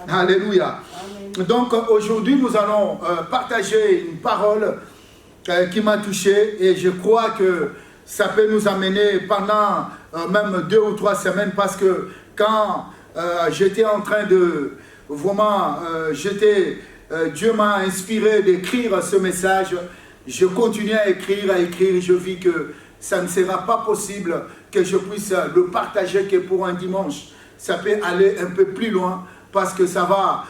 Alléluia. Amen. Donc aujourd'hui, nous allons partager une parole qui m'a touché et je crois que ça peut nous amener pendant même 2 ou 3 semaines parce que quand j'étais en train de vraiment, Dieu m'a inspiré d'écrire ce message, je continuais à écrire, je vis que ça ne sera pas possible que je puisse le partager que pour un dimanche. Ça peut aller un peu plus loin parce que ça va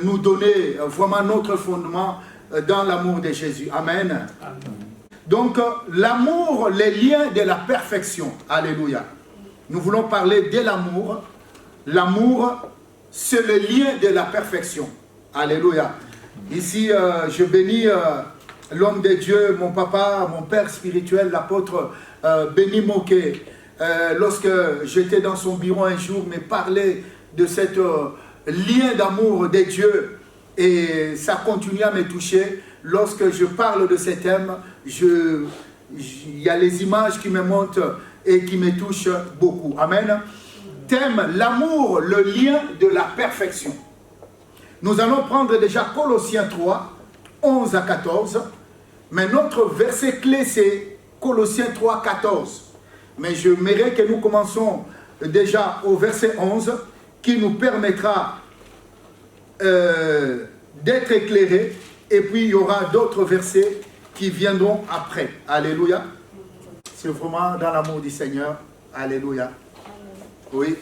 nous donner vraiment notre fondement dans l'amour de Jésus. Amen. Amen. Donc, l'amour, les liens de la perfection. Alléluia. Nous voulons parler de l'amour. L'amour, c'est le lien de la perfection. Alléluia. Ici, je bénis l'homme de Dieu, mon papa, mon père spirituel, l'apôtre Béni Moké. Lorsque j'étais dans son bureau un jour, me parlait de ce lien d'amour de Dieu. Et ça continue à me toucher. Lorsque je parle de ce thème, il y a les images qui me montent et qui me touchent beaucoup. Amen. Thème, l'amour, le lien de la perfection. Nous allons prendre déjà Colossiens 3, 11 à 14. Mais notre verset clé, c'est Colossiens 3, 14. Mais je mérite que nous commençons déjà au verset 11, qui nous permettra d'être éclairés. Et puis, il y aura d'autres versets qui viendront après. Alléluia. C'est vraiment dans l'amour du Seigneur. Alléluia. Oui.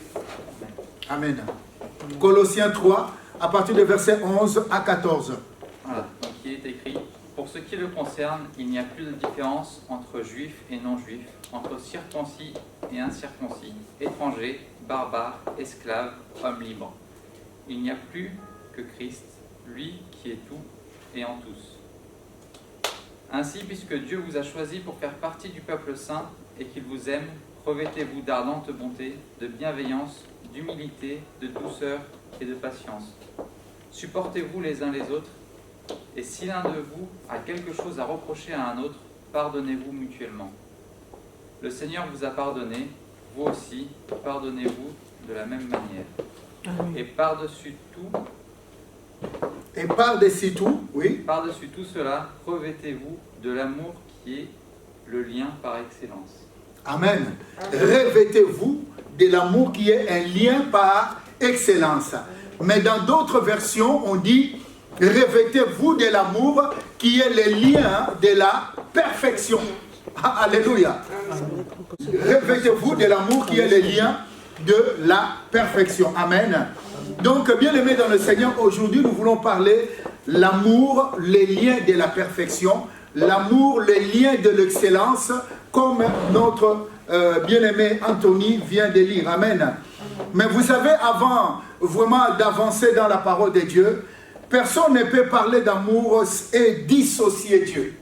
Amen. Colossiens 3, à partir du verset 11 à 14. Voilà. Donc, il est écrit, pour ce qui le concerne, il n'y a plus de différence entre juifs et non-juifs, entre circoncis et incirconcis, étrangers, barbares, esclaves, hommes libres. Il n'y a plus que Christ, lui qui est tout et en tous. Ainsi, puisque Dieu vous a choisi pour faire partie du peuple saint et qu'il vous aime, revêtez-vous d'ardente bonté, de bienveillance, d'humilité, de douceur et de patience. Supportez-vous les uns les autres, et si l'un de vous a quelque chose à reprocher à un autre, pardonnez-vous mutuellement. Le Seigneur vous a pardonné, vous aussi, pardonnez-vous de la même manière. Amen. Et par-dessus tout, oui. Par-dessus tout cela, revêtez-vous de l'amour qui est le lien par excellence. Amen. Revêtez-vous de l'amour qui est un lien par excellence. Mais dans d'autres versions, on dit revêtez-vous de l'amour qui est le lien de la perfection. Alléluia. Revêtez-vous de l'amour qui est le lien de la perfection. Amen. Donc, bien-aimés dans le Seigneur, aujourd'hui, nous voulons parler l'amour, les liens de la perfection, l'amour, les liens de l'excellence, comme notre bien-aimé Anthony vient de lire. Amen. Mais vous savez, avant vraiment d'avancer dans la parole de Dieu, personne ne peut parler d'amour et dissocier Dieu.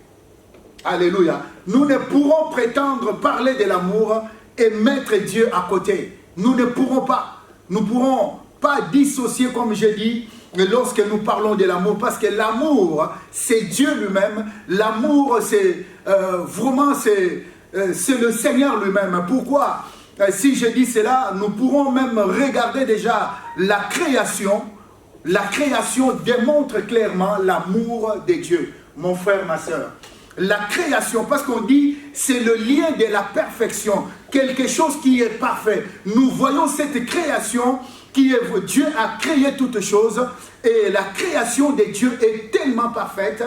Alléluia. Nous ne pourrons prétendre parler de l'amour et mettre Dieu à côté. Nous ne pourrons pas. Nous ne pourrons pas dissocier, comme j'ai dit, lorsque nous parlons de l'amour, parce que l'amour, c'est Dieu lui-même. L'amour, c'est vraiment, c'est le Seigneur lui-même. Pourquoi? Si je dis cela, nous pourrons même regarder déjà la création. La création démontre clairement l'amour de Dieu, mon frère, ma soeur. La création, parce qu'on dit, c'est le lien de la perfection, quelque chose qui est parfait. Nous voyons cette création qui est, Dieu a créé toutes choses, et la création de Dieu est tellement parfaite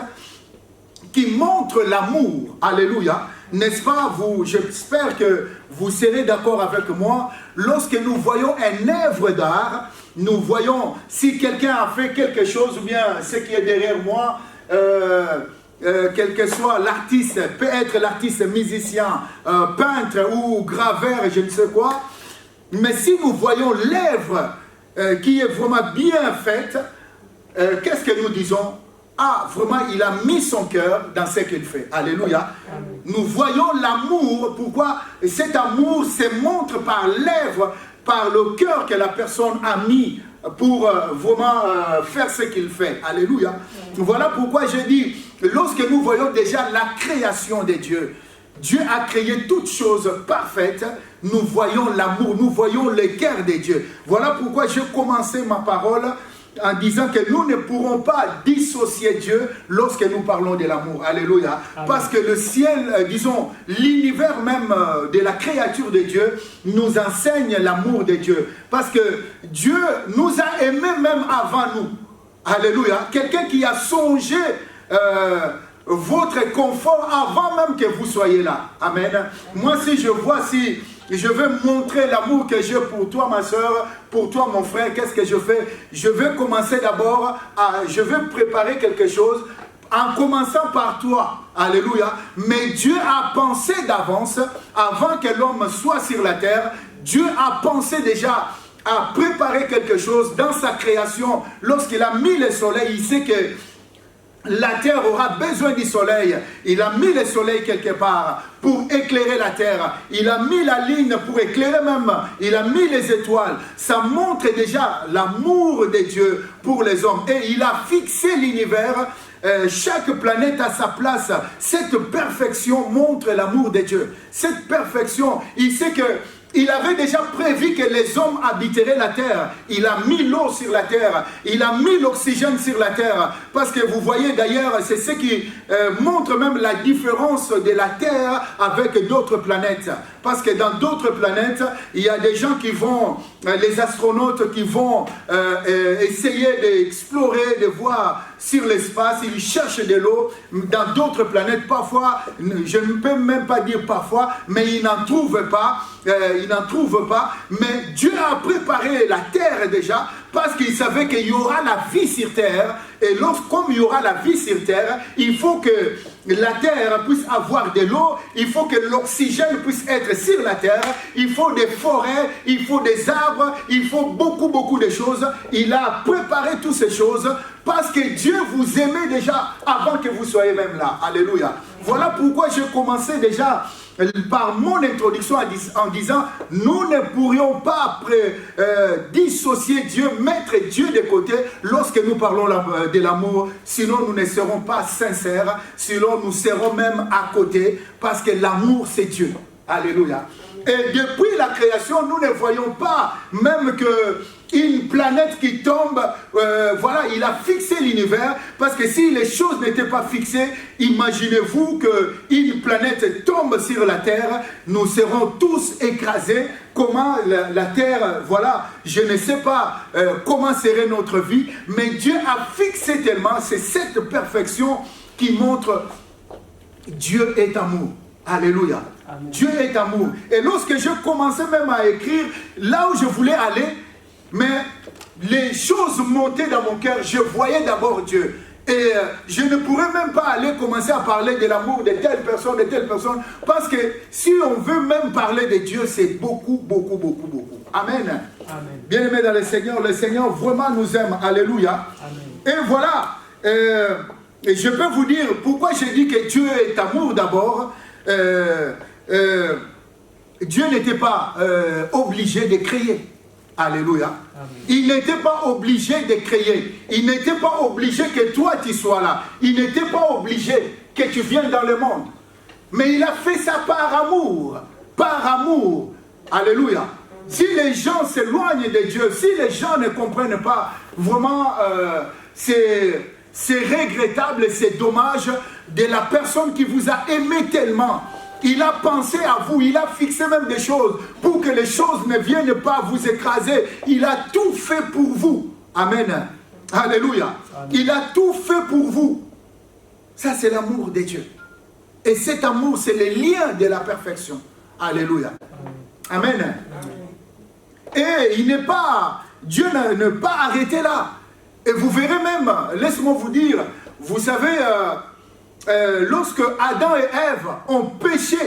qui montre l'amour. Alléluia. N'est-ce pas, vous? J'espère que vous serez d'accord avec moi. Lorsque nous voyons une œuvre d'art, nous voyons si quelqu'un a fait quelque chose, ou bien ce qui est derrière moi, quel que soit l'artiste, peut être l'artiste musicien, peintre ou graveur, je ne sais quoi. Mais si nous voyons l'œuvre qui est vraiment bien faite, qu'est-ce que nous disons? Ah, vraiment, il a mis son cœur dans ce qu'il fait. Alléluia. Amen. Nous voyons l'amour. Pourquoi? Cet amour se montre par l'œuvre, par le cœur que la personne a mis pour vraiment faire ce qu'il fait. Alléluia. Amen. Voilà pourquoi j'ai dit, lorsque nous voyons déjà la création de Dieu, Dieu a créé toutes choses parfaites, nous voyons l'amour, nous voyons le cœur de Dieu. Voilà pourquoi j'ai commencé ma parole en disant que nous ne pourrons pas dissocier Dieu lorsque nous parlons de l'amour. Alléluia. Amen. Parce que le ciel, disons, l'univers même de la créature de Dieu nous enseigne l'amour de Dieu. Parce que Dieu nous a aimés même avant nous. Alléluia. Quelqu'un qui a songé votre confort avant même que vous soyez là. Amen. Moi, si je vois, si je veux montrer l'amour que j'ai pour toi, ma soeur, pour toi, mon frère, qu'est-ce que je fais? Je vais commencer d'abord, je vais préparer quelque chose en commençant par toi. Alléluia. Mais Dieu a pensé d'avance, avant que l'homme soit sur la terre, Dieu a pensé déjà à préparer quelque chose dans sa création. Lorsqu'il a mis le soleil, il sait que la terre aura besoin du soleil. Il a mis le soleil quelque part pour éclairer la terre. Il a mis la ligne pour éclairer même. Il a mis les étoiles. Ça montre déjà l'amour de Dieu pour les hommes. Et il a fixé l'univers. Chaque planète a sa place. Cette perfection montre l'amour de Dieu. Cette perfection, il sait que il avait déjà prévu que les hommes habiteraient la terre. Il a mis l'eau sur la terre. Il a mis l'oxygène sur la terre. Parce que vous voyez d'ailleurs, c'est ce qui montre même la différence de la terre avec d'autres planètes. Parce que dans d'autres planètes, il y a des gens qui vont, les astronautes qui vont essayer d'explorer, de voir sur l'espace. Ils cherchent de l'eau. Dans d'autres planètes, parfois, je ne peux même pas dire parfois, mais ils n'en trouvent pas. Ils n'en trouvent pas, mais Dieu a préparé la terre déjà parce qu'il savait qu'il y aura la vie sur terre. Et comme il y aura la vie sur terre, il faut que la terre puisse avoir de l'eau, il faut que l'oxygène puisse être sur la terre, il faut des forêts, il faut des arbres, il faut beaucoup de choses. Il a préparé toutes ces choses parce que Dieu vous aimait déjà avant que vous soyez même là. Alléluia. Voilà pourquoi j'ai commencé déjà par mon introduction en disant nous ne pourrions pas dissocier Dieu, mettre Dieu de côté lorsque nous parlons de l'amour, sinon nous ne serons pas sincères, sinon nous serons même à côté, parce que l'amour c'est Dieu. Alléluia. Et depuis la création, nous ne voyons pas même que une planète qui tombe, voilà, il a fixé l'univers, parce que si les choses n'étaient pas fixées, imaginez-vous qu'une planète tombe sur la Terre, nous serons tous écrasés. Comment la Terre, voilà, je ne sais pas comment serait notre vie, mais Dieu a fixé tellement, c'est cette perfection qui montre Dieu est amour. Alléluia. Amen. Dieu est amour. Et lorsque je commençais même à écrire, là où je voulais aller, mais les choses montaient dans mon cœur, je voyais d'abord Dieu. Et je ne pourrais même pas aller commencer à parler de l'amour de telle personne, parce que si on veut même parler de Dieu, c'est beaucoup. Amen. Bien-aimés dans le Seigneur vraiment nous aime. Alléluia. Amen. Et voilà, et je peux vous dire pourquoi j'ai dit que Dieu est amour d'abord. Dieu n'était pas obligé de créer. Alléluia. Amen. Il n'était pas obligé de créer. Il n'était pas obligé que toi tu sois là. Il n'était pas obligé que tu viennes dans le monde. Mais il a fait ça par amour. Par amour. Alléluia. Si les gens s'éloignent de Dieu, si les gens ne comprennent pas, vraiment, c'est regrettable, c'est dommage de la personne qui vous a aimé tellement. Il a pensé à vous, il a fixé même des choses pour que les choses ne viennent pas vous écraser. Il a tout fait pour vous. Amen. Alléluia. Amen. Il a tout fait pour vous. Ça, c'est l'amour de Dieu. Et cet amour, c'est le lien de la perfection. Alléluia. Amen. Amen. Et il n'est pas, Dieu n'est pas arrêté là. Et vous verrez même, laisse-moi vous dire, vous savez, lorsque Adam et Ève ont péché,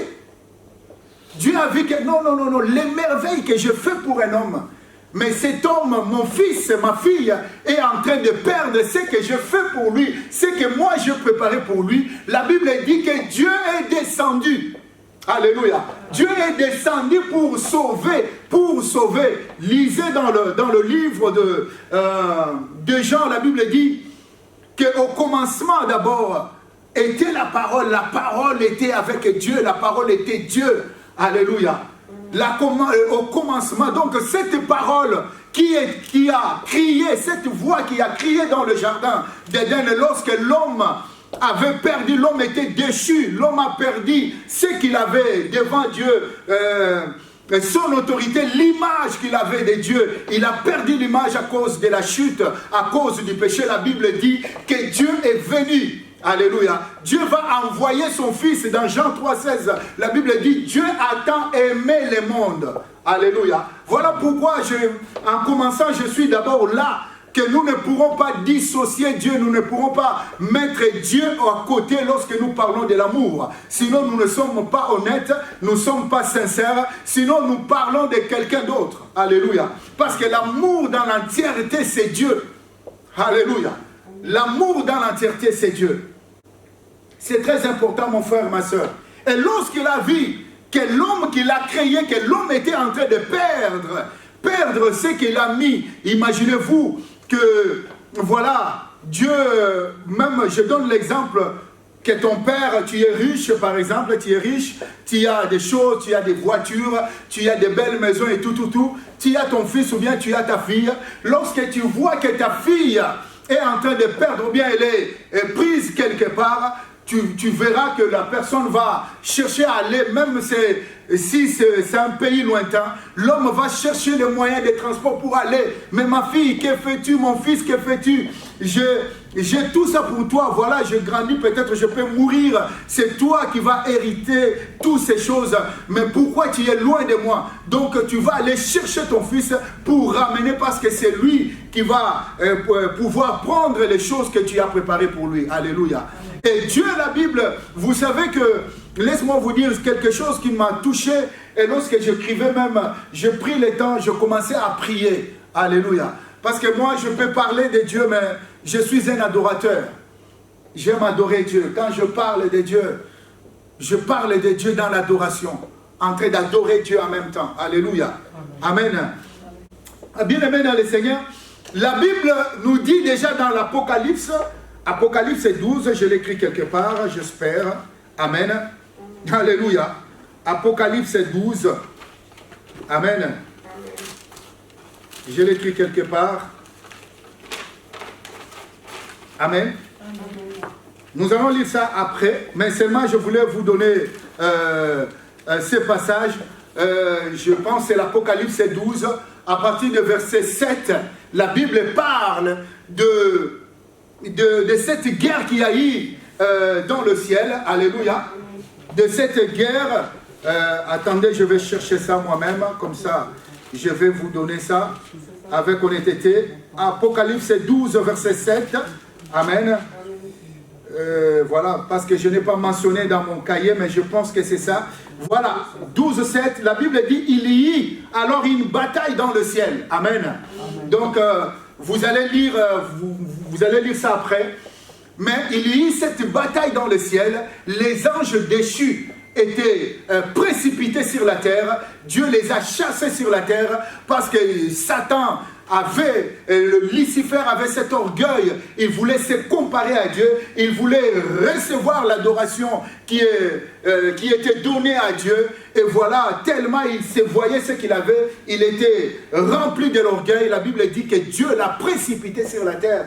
Dieu a vu que non, les merveilles que je fais pour un homme, mais cet homme, mon fils, ma fille, est en train de perdre ce que je fais pour lui, ce que moi je préparais pour lui. La Bible dit que Dieu est descendu. Alléluia. Dieu est descendu pour sauver. Lisez dans le livre de Jean, la Bible dit qu'au commencement d'abord, était la parole était avec Dieu, la parole était Dieu. Alléluia. Au commencement, donc cette parole qui a crié, cette voix qui a crié dans le jardin d'Éden lorsque l'homme avait perdu, l'homme était déchu, l'homme a perdu ce qu'il avait devant Dieu, son autorité, l'image qu'il avait de Dieu. Il a perdu l'image à cause de la chute, à cause du péché. La Bible dit que Dieu est venu. Alléluia. Dieu va envoyer son Fils dans Jean 3,16. La Bible dit Dieu a tant aimé le monde. Alléluia. Voilà pourquoi, en commençant, je suis d'abord là. Que nous ne pourrons pas dissocier Dieu, nous ne pourrons pas mettre Dieu à côté lorsque nous parlons de l'amour. Sinon, nous ne sommes pas honnêtes, nous ne sommes pas sincères, sinon nous parlons de quelqu'un d'autre. Alléluia. Parce que l'amour dans l'entièreté, c'est Dieu. Alléluia. L'amour dans l'entièreté, c'est Dieu. C'est très important, mon frère, ma soeur. Et lorsqu'il a vu que l'homme qu'il a créé, que l'homme était en train de perdre ce qu'il a mis, imaginez-vous que, voilà, Dieu, même, je donne l'exemple, que ton père, tu es riche, par exemple, tu es riche, tu as des choses, tu as des voitures, tu as des belles maisons et tout, tu as ton fils ou bien tu as ta fille, lorsque tu vois que ta fille est en train de perdre ou bien elle est prise quelque part, tu verras que la personne va chercher à aller, même si c'est un pays lointain, l'homme va chercher les moyens de transport pour aller. Mais ma fille, que fais-tu? Mon fils, que fais-tu? J'ai tout ça pour toi, voilà, je grandis, peut-être je peux mourir. C'est toi qui vas hériter toutes ces choses. Mais pourquoi tu es loin de moi? Donc tu vas aller chercher ton fils pour ramener, parce que c'est lui qui va pouvoir prendre les choses que tu as préparées pour lui. Alléluia. Et Dieu, la Bible, vous savez que, laisse-moi vous dire quelque chose qui m'a touché. Et lorsque j'écrivais même, je pris le temps, je commençais à prier. Alléluia. Parce que moi, je peux parler de Dieu, mais je suis un adorateur. J'aime adorer Dieu. Quand je parle de Dieu, je parle de Dieu dans l'adoration. En train d'adorer Dieu en même temps. Alléluia. Amen. Bien-aimés dans le Seigneur, la Bible nous dit déjà dans l'Apocalypse, Apocalypse 12, je l'écris quelque part, j'espère. Amen. Alléluia. Apocalypse 12. Amen. Je l'écris quelque part. Amen. Nous allons lire ça après, mais seulement je voulais vous donner ce passage. Je pense que c'est l'Apocalypse 12. À partir de verset 7, la Bible parle de cette guerre qu'il y a eu dans le ciel. Alléluia. De cette guerre. Attendez, je vais chercher ça moi-même. Comme ça, je vais vous donner ça avec honnêteté. Apocalypse 12, verset 7. Amen. Voilà, parce que je n'ai pas mentionné dans mon cahier, mais je pense que c'est ça. Voilà, 12, 7. La Bible dit, il y eut alors une bataille dans le ciel. Amen. Donc, vous allez lire ça après. Mais il y eut cette bataille dans le ciel. Les anges déchus étaient précipités sur la terre. Dieu les a chassés sur la terre parce que Satan Lucifer avait cet orgueil. Il voulait se comparer à Dieu. Il voulait recevoir l'adoration qui était donnée à Dieu. Et voilà, tellement il se voyait ce qu'il avait, il était rempli de l'orgueil. La Bible dit que Dieu l'a précipité sur la terre.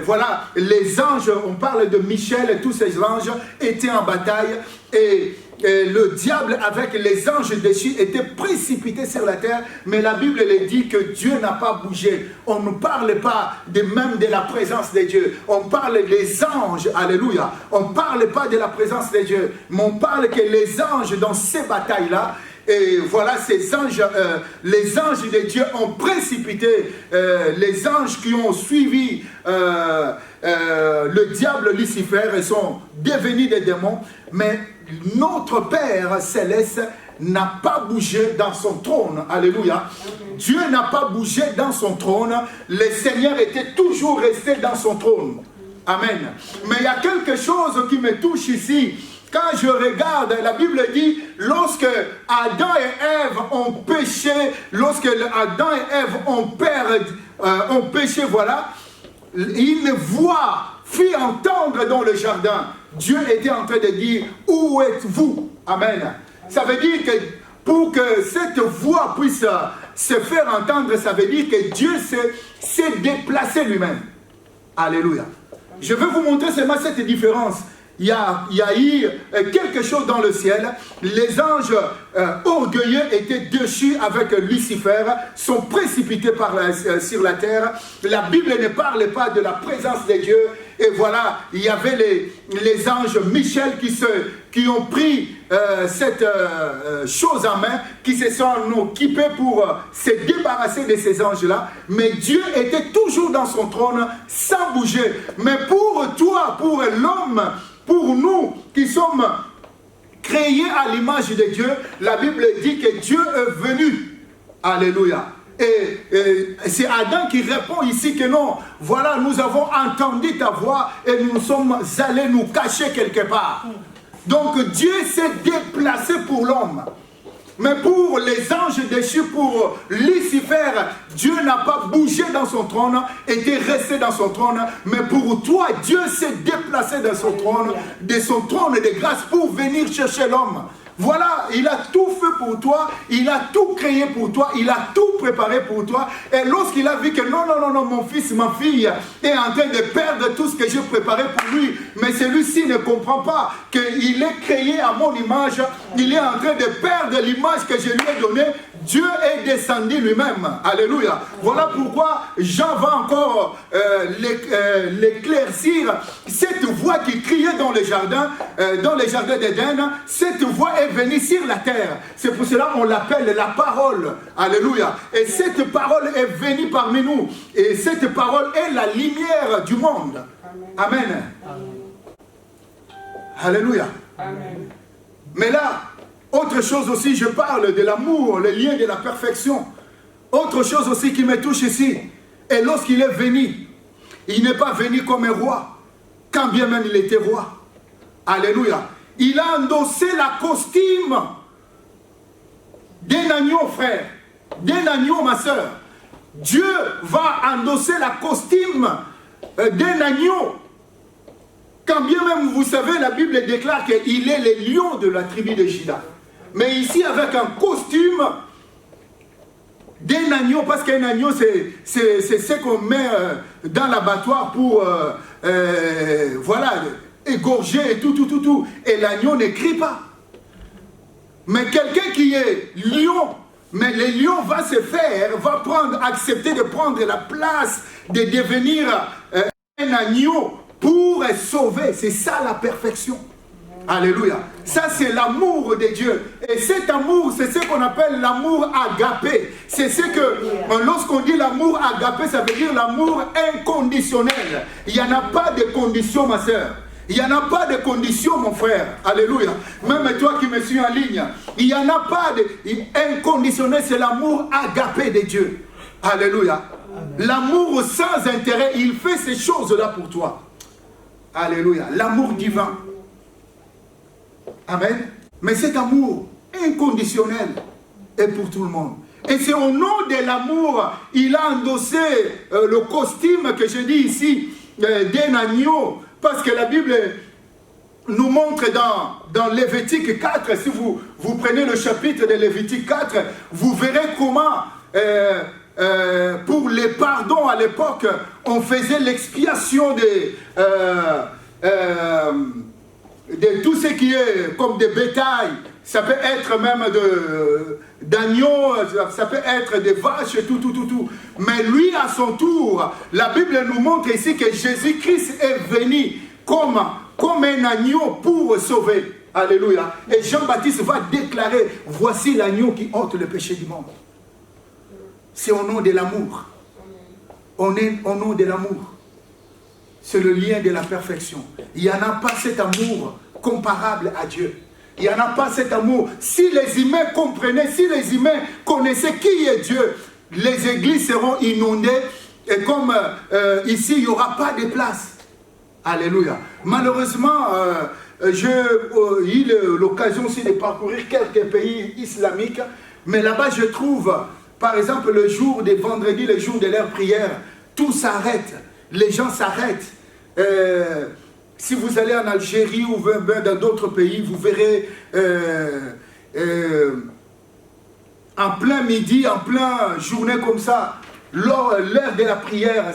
Voilà, les anges, on parle de Michel et tous ces anges étaient en bataille. Et le diable avec les anges déchus était précipité sur la terre, mais la Bible dit que Dieu n'a pas bougé. On ne parle pas même de la présence de Dieu. On parle des anges, alléluia. On ne parle pas de la présence de Dieu, mais on parle que les anges dans ces batailles-là, et voilà, ces anges, les anges de Dieu ont précipité les anges qui ont suivi le diable Lucifer et sont devenus des démons. Mais notre Père céleste n'a pas bougé dans son trône. Alléluia. Dieu n'a pas bougé dans son trône. Le Seigneur était toujours resté dans son trône. Amen. Mais il y a quelque chose qui me touche ici. Quand je regarde, la Bible dit, lorsque Adam et Ève ont péché, lorsque Adam et Ève ont péché, voilà, une voix fit entendre dans le jardin. Dieu était en train de dire, où êtes-vous? Amen. Ça veut dire que pour que cette voix puisse se faire entendre, ça veut dire que Dieu s'est déplacé lui-même. Alléluia. Je vais vous montrer seulement cette différence. Il y a eu quelque chose dans le ciel. Les anges orgueilleux étaient déchus avec Lucifer, sont précipités sur la terre. La Bible ne parle pas de la présence de Dieu. Et voilà, il y avait les anges Michel qui ont pris cette chose en main, qui se sont occupés pour se débarrasser de ces anges-là. Mais Dieu était toujours dans son trône, sans bouger. Mais pour toi, pour l'homme, pour nous qui sommes créés à l'image de Dieu, la Bible dit que Dieu est venu. Alléluia. Et c'est Adam qui répond ici que non, voilà, nous avons entendu ta voix et nous sommes allés nous cacher quelque part. Donc Dieu s'est déplacé pour l'homme. Mais pour les anges déchus, pour Lucifer, Dieu n'a pas bougé dans son trône, était resté dans son trône. Mais pour toi, Dieu s'est déplacé de son trône de grâce pour venir chercher l'homme. Voilà, il a tout fait pour toi, il a tout créé pour toi, il a tout préparé pour toi. Et lorsqu'il a vu que non, mon fils, ma fille est en train de perdre tout ce que j'ai préparé pour lui, mais celui-ci ne comprend pas qu'il est créé à mon image, il est en train de perdre l'image que je lui ai donnée, Dieu est descendu lui-même. Alléluia. Voilà pourquoi Jean va encore l'éclaircir. Cette voix qui criait dans les jardins d'Éden, cette voix est venue sur la terre. C'est pour cela qu'on l'appelle la parole. Alléluia. Et cette parole est venue parmi nous. Et cette parole est la lumière du monde. Amen. Alléluia. Amen. Mais là, autre chose aussi, je parle de l'amour, le lien de la perfection. Autre chose aussi qui me touche ici. Et lorsqu'il est venu, il n'est pas venu comme un roi, quand bien même il était roi. Alléluia. Il a endossé la costume d'un agneau, frère. D'un agneau, ma soeur. Dieu va endosser la costume d'un agneau. Quand bien même, vous savez, la Bible déclare qu'il est le lion de la tribu de Juda. Mais ici, avec un costume d'un agneau, parce qu'un agneau, c'est ce qu'on met dans l'abattoir pour, voilà, égorger et tout. Et l'agneau ne crie pas. Mais quelqu'un qui est lion, mais le lion va se faire, va accepter de prendre la place, de devenir un agneau pour sauver. C'est ça la perfection. Alléluia. Ça, c'est l'amour de Dieu. Et cet amour, c'est ce qu'on appelle l'amour agapé. C'est ce que, lorsqu'on dit l'amour agapé, ça veut dire l'amour inconditionnel. Il n'y en a pas de condition, ma soeur. Il n'y en a pas de condition, mon frère. Alléluia. Même toi qui me suis en ligne, il n'y en a pas inconditionnel. C'est l'amour agapé de Dieu. Alléluia. L'amour sans intérêt, il fait ces choses-là pour toi. Alléluia. L'amour divin. Amen. Mais cet amour inconditionnel est pour tout le monde. Et c'est au nom de l'amour, il a endossé le costume que je dis ici, d'un agneau. Parce que la Bible nous montre dans Lévitique 4, si vous prenez le chapitre de Lévitique 4, vous verrez comment, pour les pardons à l'époque, on faisait l'expiation de tout ce qui est comme des bétails. Ça peut être même d'agneaux, ça peut être des vaches, tout. Mais lui, à son tour, la Bible nous montre ici que Jésus-Christ est venu comme un agneau pour sauver. Alléluia. Et Jean-Baptiste va déclarer, voici l'agneau qui ôte le péché du monde. C'est au nom de l'amour. On est au nom de l'amour. C'est le lien de la perfection. Il n'y en a pas cet amour comparable à Dieu. Il n'y en a pas cet amour. Si les humains comprenaient, si les humains connaissaient qui est Dieu, les églises seront inondées et comme ici, il n'y aura pas de place. Alléluia. Malheureusement, j'ai eu l'occasion aussi de parcourir quelques pays islamiques, mais là-bas, je trouve, par exemple, le jour des vendredis, le jour de leur prière, tout s'arrête. Les gens s'arrêtent. Si vous allez en Algérie ou dans d'autres pays, vous verrez en plein midi, en plein journée comme ça, l'heure de la prière,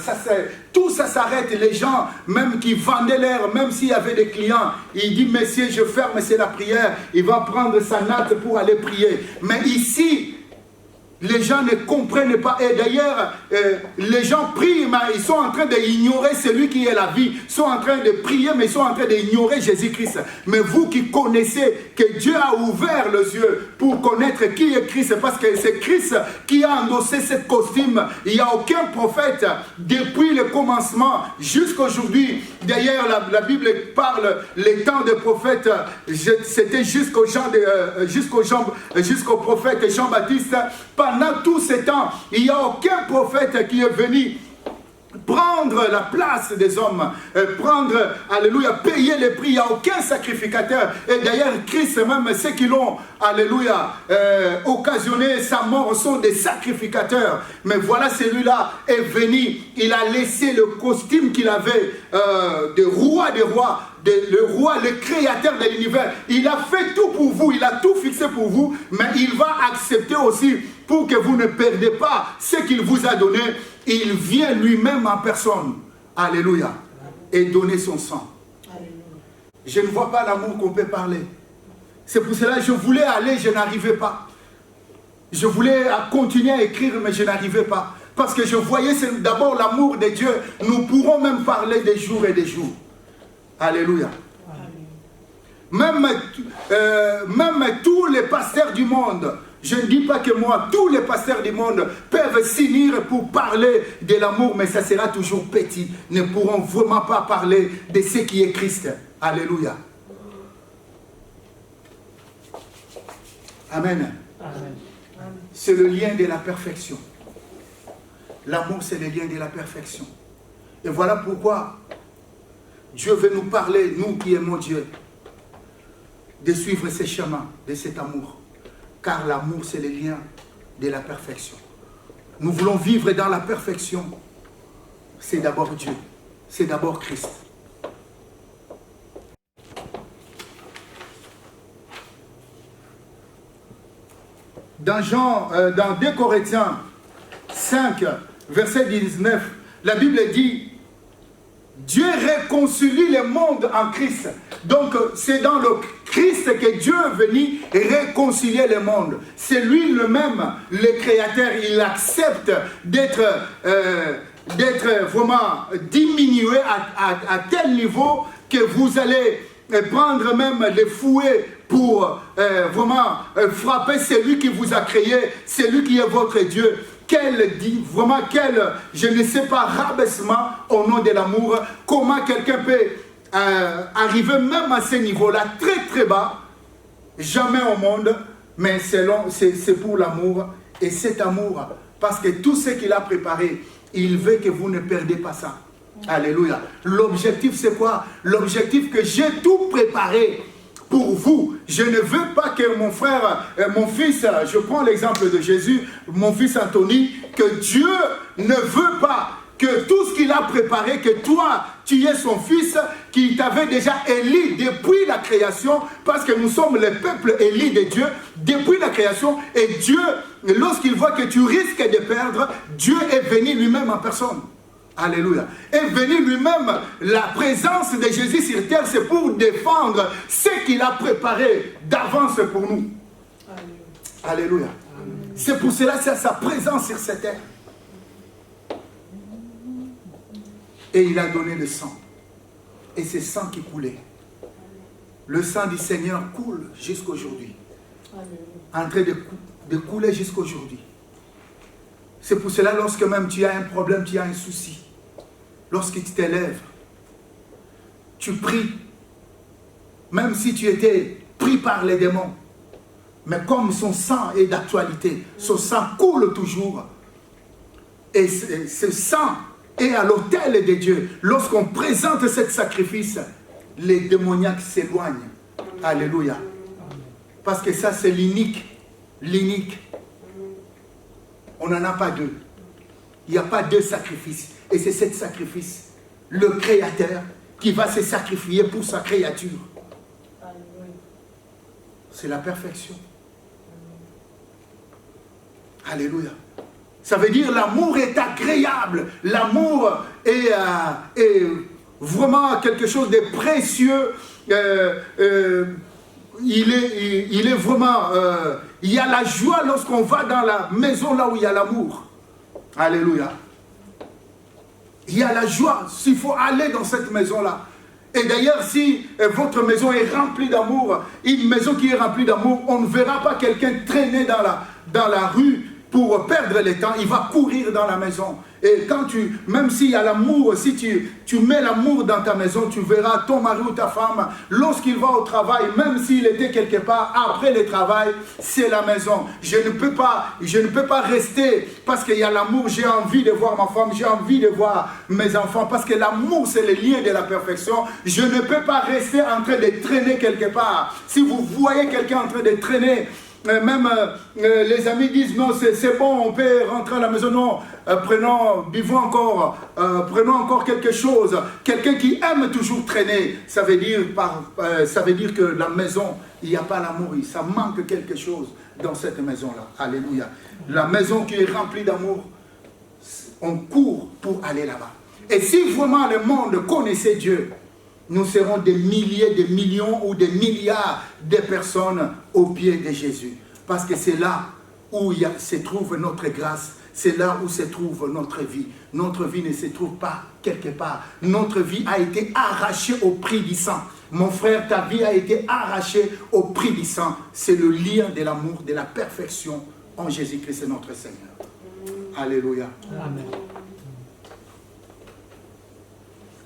tout ça s'arrête. Les gens, même qui vendaient l'air, même s'il y avait des clients, il dit, messieurs, je ferme, c'est la prière. Il va prendre sa natte pour aller prier. Mais ici, les gens ne comprennent pas. Et d'ailleurs, les gens prient, mais ils sont en train d'ignorer celui qui est la vie. Ils sont en train de prier, mais ils sont en train d'ignorer Jésus-Christ. Mais vous qui connaissez que Dieu a ouvert les yeux pour connaître qui est Christ, parce que c'est Christ qui a endossé ce costume. Il n'y a aucun prophète depuis le commencement jusqu'à aujourd'hui. D'ailleurs, la Bible parle, les temps des prophètes, c'était jusqu'au prophète Jean-Baptiste. Pendant tous ces temps, il n'y a aucun prophète qui est venu prendre la place des hommes, alléluia, payer les prix. Il n'y a aucun sacrificateur. Et d'ailleurs, Christ, même ceux qui l'ont, alléluia, occasionné sa mort sont des sacrificateurs. Mais voilà, celui-là est venu, il a laissé le costume qu'il avait de roi des rois, le roi, le créateur de l'univers. Il a fait tout pour vous, il a tout fixé pour vous, mais il va accepter aussi pour que vous ne perdez pas ce qu'il vous a donné. Il vient lui-même en personne, alléluia, et donner son sang. Alléluia. Je ne vois pas l'amour qu'on peut parler. C'est pour cela que je voulais aller, je n'arrivais pas. Je voulais continuer à écrire, mais je n'arrivais pas. Parce que je voyais d'abord l'amour de Dieu. Nous pourrons même parler des jours et des jours. Alléluia. Même tous les pasteurs du monde, je ne dis pas que moi, tous les pasteurs du monde peuvent s'unir pour parler de l'amour, mais ça sera toujours petit. Ne pourront vraiment pas parler de ce qui est Christ. Alléluia. Amen. Amen. C'est le lien de la perfection. L'amour, c'est le lien de la perfection. Et voilà pourquoi Dieu veut nous parler, nous qui aimons Dieu, de suivre ses chemins, de cet amour. Car l'amour, c'est le lien de la perfection. Nous voulons vivre dans la perfection. C'est d'abord Dieu. C'est d'abord Christ. Dans 2 Corinthiens 5, verset 19, la Bible dit, Dieu réconcilie le monde en Christ. Donc, c'est dans le Christ que Dieu est venu réconcilier le monde. C'est lui-même, le Créateur. Il accepte d'être vraiment diminué à tel niveau que vous allez prendre même les fouets pour vraiment frapper celui qui vous a créé, celui qui est votre Dieu. Vraiment quel, je ne sais pas, rabaissement au nom de l'amour. Comment quelqu'un peut arriver même à ce niveau-là, très très bas, jamais au monde, mais c'est pour l'amour. Et cet amour, parce que tout ce qu'il a préparé, il veut que vous ne perdez pas ça. Alléluia. L'objectif c'est quoi? L'objectif que j'ai tout préparé pour vous. Je ne veux pas que mon frère, mon fils, je prends l'exemple de Jésus, mon fils Anthony, que Dieu ne veut pas que tout ce qu'il a préparé, que toi, tu es son fils, qui t'avait déjà élu depuis la création, parce que nous sommes le peuple élu de Dieu depuis la création, et Dieu, lorsqu'il voit que tu risques de perdre, Dieu est venu lui-même en personne. Alléluia. Est venu lui-même, la présence de Jésus sur terre, c'est pour défendre ce qu'il a préparé d'avance pour nous. Alléluia. C'est pour cela que c'est sa présence sur cette terre. Et il a donné le sang. Et c'est sang qui coulait. Le sang du Seigneur coule jusqu'aujourd'hui. En train de couler jusqu'aujourd'hui. C'est pour cela, lorsque même tu as un problème, tu as un souci, lorsque tu t'élèves, tu pries, même si tu étais pris par les démons, mais comme son sang est d'actualité, son sang coule toujours, et ce sang est à l'autel de Dieu. Lorsqu'on présente ce sacrifice, les démoniaques s'éloignent. Alléluia. Parce que ça, c'est l'unique. On n'en a pas deux. Il n'y a pas deux sacrifices. Et c'est ce sacrifice, le Créateur, qui va se sacrifier pour sa créature. C'est la perfection. Alléluia. Ça veut dire l'amour est agréable. L'amour est vraiment quelque chose de précieux. Il est vraiment... il y a la joie lorsqu'on va dans la maison là où il y a l'amour. Alléluia. Il y a la joie. S'il faut aller dans cette maison-là. Et d'ailleurs, si votre maison est remplie d'amour, une maison qui est remplie d'amour, on ne verra pas quelqu'un traîner dans la rue pour perdre le temps. Il va courir dans la maison. Et quand même s'il y a l'amour, si tu mets l'amour dans ta maison, tu verras ton mari ou ta femme, lorsqu'il va au travail, même s'il était quelque part, après le travail, c'est la maison. Je ne peux pas rester parce qu'il y a l'amour, j'ai envie de voir ma femme, j'ai envie de voir mes enfants, parce que l'amour, c'est le lien de la perfection. Je ne peux pas rester en train de traîner quelque part. Si vous voyez quelqu'un en train de traîner, même les amis disent non, c'est bon, on peut rentrer à la maison. Non, buvons encore, prenons encore quelque chose. Quelqu'un qui aime toujours traîner, ça veut dire que la maison, il n'y a pas l'amour, ça manque quelque chose dans cette maison-là. Alléluia. La maison qui est remplie d'amour, on court pour aller là-bas. Et si vraiment le monde connaissait Dieu, nous serons des milliers, des millions ou des milliards de personnes au pied de Jésus. Parce que c'est là où se trouve notre grâce. C'est là où se trouve notre vie. Notre vie ne se trouve pas quelque part. Notre vie a été arrachée au prix du sang. Mon frère, ta vie a été arrachée au prix du sang. C'est le lien de l'amour, de la perfection en Jésus-Christ, notre Seigneur. Alléluia. Amen.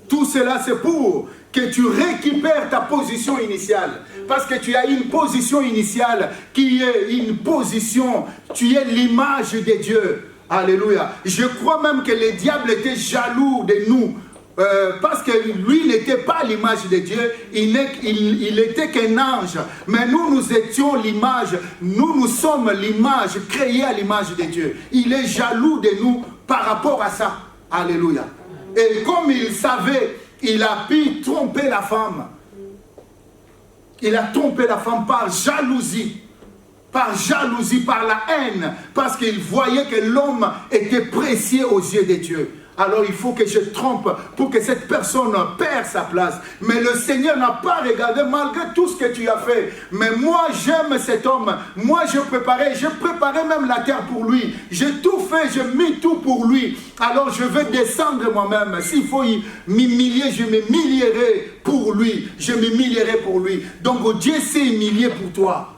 Tout cela, c'est pour que tu récupères ta position initiale. Parce que tu as une position initiale qui est une position, tu es l'image de Dieu. Alléluia. Je crois même que le diable était jaloux de nous. Parce que lui n'était pas l'image de Dieu, il était qu'un ange. Mais nous étions l'image, nous sommes l'image, créée à l'image de Dieu. Il est jaloux de nous par rapport à ça. Alléluia. Et comme il savait, il a pu tromper la femme. Il a trompé la femme par jalousie, par la haine, parce qu'il voyait que l'homme était précieux aux yeux de Dieu. Alors il faut que je trompe pour que cette personne perde sa place. Mais le Seigneur n'a pas regardé malgré tout ce que tu as fait. Mais moi j'aime cet homme. Moi je préparais même la terre pour lui. J'ai tout fait, j'ai mis tout pour lui. Alors je vais descendre moi-même. S'il faut m'humilier, je m'humilierai pour lui. Je m'humilierai pour lui. Donc Dieu s'est humilié pour toi.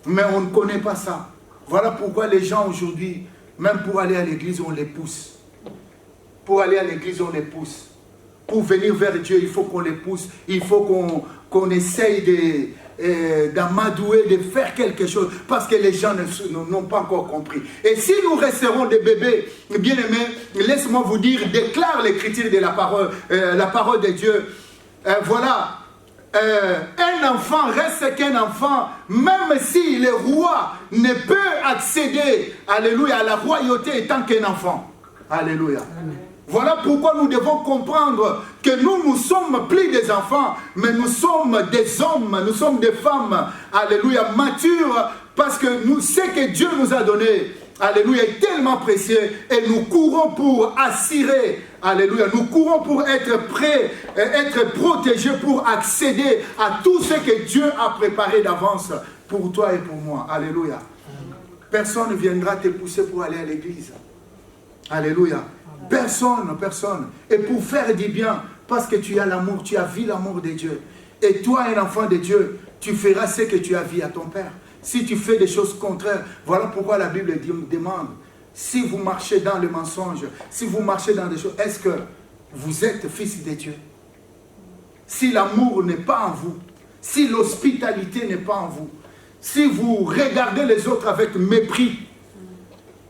Mais on ne connaît pas ça. Voilà pourquoi les gens aujourd'hui, même pour aller à l'église, on les pousse. Pour aller à l'église, on les pousse. Pour venir vers Dieu, il faut qu'on les pousse. Il faut qu'on essaye d'amadouer, de faire quelque chose. Parce que les gens n'ont pas encore compris. Et si nous resterons des bébés, bien aimés, laisse-moi vous dire, déclare l'écriture de la parole de Dieu. Voilà. Un enfant reste qu'un enfant, même si le roi ne peut accéder, alléluia, à la royauté étant qu'un enfant. Alléluia. Amen. Voilà pourquoi nous devons comprendre que nous sommes plus des enfants, mais nous sommes des hommes, nous sommes des femmes, alléluia, matures, parce que ce que Dieu nous a donné, alléluia, est tellement précieux, et nous courons pour assurer, alléluia, nous courons pour être prêts, être protégés, pour accéder à tout ce que Dieu a préparé d'avance pour toi et pour moi, alléluia. Personne ne viendra te pousser pour aller à l'église, alléluia. Personne. Et pour faire du bien, parce que tu as l'amour, tu as vu l'amour de Dieu. Et toi, un enfant de Dieu, tu feras ce que tu as vu à ton Père. Si tu fais des choses contraires, voilà pourquoi la Bible demande, si vous marchez dans le mensonge, si vous marchez dans des choses, est-ce que vous êtes fils de Dieu? Si l'amour n'est pas en vous, si l'hospitalité n'est pas en vous, si vous regardez les autres avec mépris,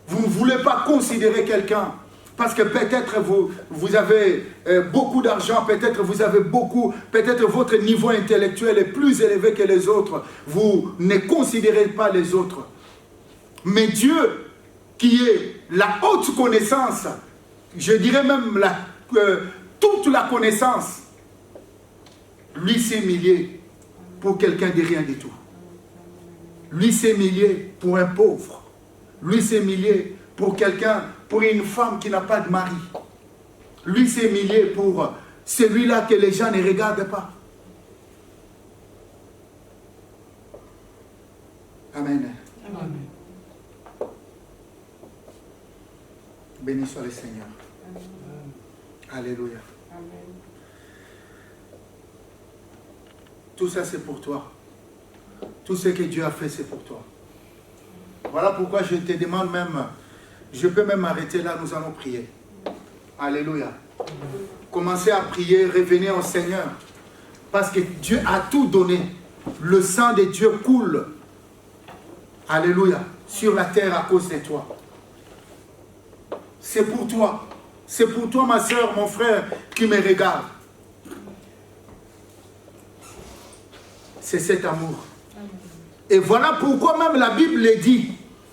vous ne voulez pas considérer quelqu'un, parce que peut-être vous avez beaucoup d'argent, peut-être vous avez peut-être votre niveau intellectuel est plus élevé que les autres. Vous ne considérez pas les autres. Mais Dieu, qui est la haute connaissance, je dirais même toute la connaissance, lui s'est humilié pour quelqu'un de rien du tout. Lui s'est humilié pour un pauvre. Lui s'est humilié pour quelqu'un, pour une femme qui n'a pas de mari. Lui s'est humilié pour celui-là que les gens ne regardent pas. Amen. Amen. Béni soit le Seigneur. Amen. Alléluia. Amen. Tout ça, c'est pour toi. Tout ce que Dieu a fait, c'est pour toi. Voilà pourquoi je te demande même, je peux même arrêter là, nous allons prier. Alléluia. Commencez à prier, revenez au Seigneur. Parce que Dieu a tout donné. Le sang de Dieu coule. Alléluia. Sur la terre à cause de toi. C'est pour toi. C'est pour toi, ma soeur, mon frère, qui me regarde. C'est cet amour. Et voilà pourquoi même la Bible le dit.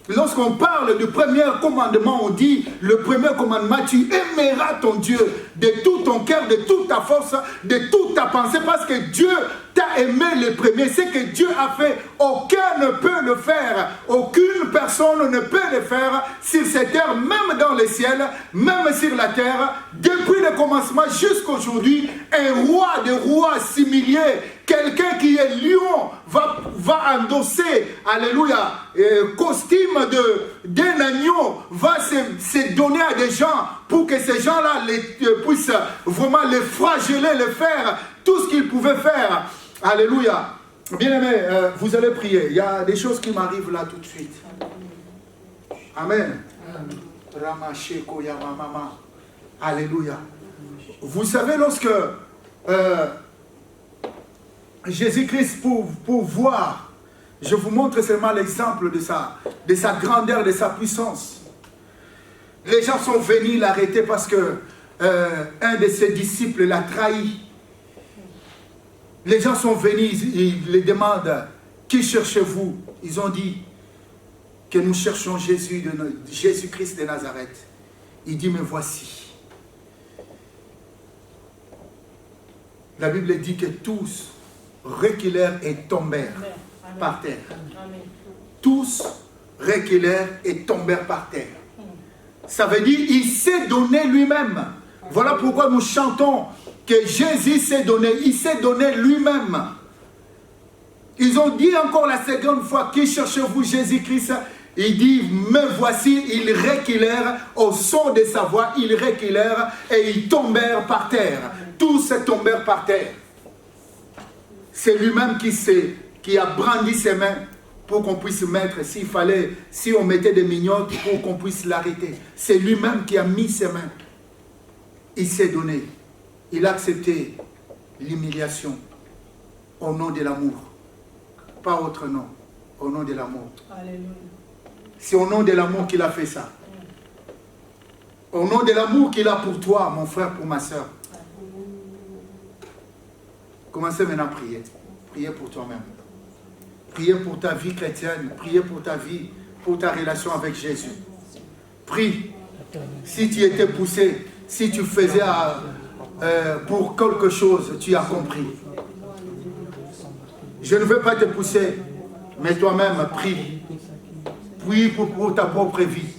Lorsqu'on parle du premier commandement, on dit, le premier commandement, tu aimeras ton Dieu de tout ton cœur, de toute ta force, de toute ta pensée, parce que Dieu t'a aimé le premier. Ce que Dieu a fait, aucun ne peut le faire. Aucune personne ne peut le faire sur cette terre, même dans le ciel, même sur la terre. Depuis le commencement jusqu'à aujourd'hui, un roi de rois similier, quelqu'un qui est lion, va endosser, alléluia, costume d'un agneau, va se donner à des gens pour que ces gens-là puissent vraiment les flageller, les faire, tout ce qu'ils pouvaient faire. Alléluia. Bien-aimés, vous allez prier. Il y a des choses qui m'arrivent là tout de suite. Amen. Ramacheko Yamamama. Alléluia. Vous savez, lorsque Jésus-Christ, pour voir, je vous montre seulement l'exemple de sa grandeur, de sa puissance. Les gens sont venus l'arrêter parce que un de ses disciples l'a trahi. Les gens sont venus, ils lui demandent, qui cherchez-vous? Ils ont dit que nous cherchons Jésus-Christ de Nazareth. Il dit, me voici. La Bible dit que tous reculèrent et tombèrent par terre. Tous reculèrent et tombèrent par terre. Ça veut dire il s'est donné lui-même. Voilà pourquoi nous chantons que Jésus s'est donné. Il s'est donné lui-même. Ils ont dit encore la seconde fois, qui cherchez-vous Jésus-Christ? Il dit, me voici. Ils reculèrent au son de sa voix. Ils reculèrent et ils tombèrent par terre. Tous tombèrent par terre. C'est lui-même qui a brandi ses mains pour qu'on puisse mettre, s'il fallait, si on mettait des mignottes pour qu'on puisse l'arrêter. C'est lui-même qui a mis ses mains. Il s'est donné. Il a accepté l'humiliation au nom de l'amour. Pas autre nom, au nom de l'amour. C'est au nom de l'amour qu'il a fait ça. Au nom de l'amour qu'il a pour toi, mon frère, pour ma soeur. Commencez maintenant à prier. Priez pour toi-même. Priez pour ta vie chrétienne. Priez pour ta vie, pour ta relation avec Jésus. Prie. Si tu étais poussé, si tu faisais pour quelque chose, tu as compris. Je ne veux pas te pousser, mais toi-même, prie. Prie pour ta propre vie.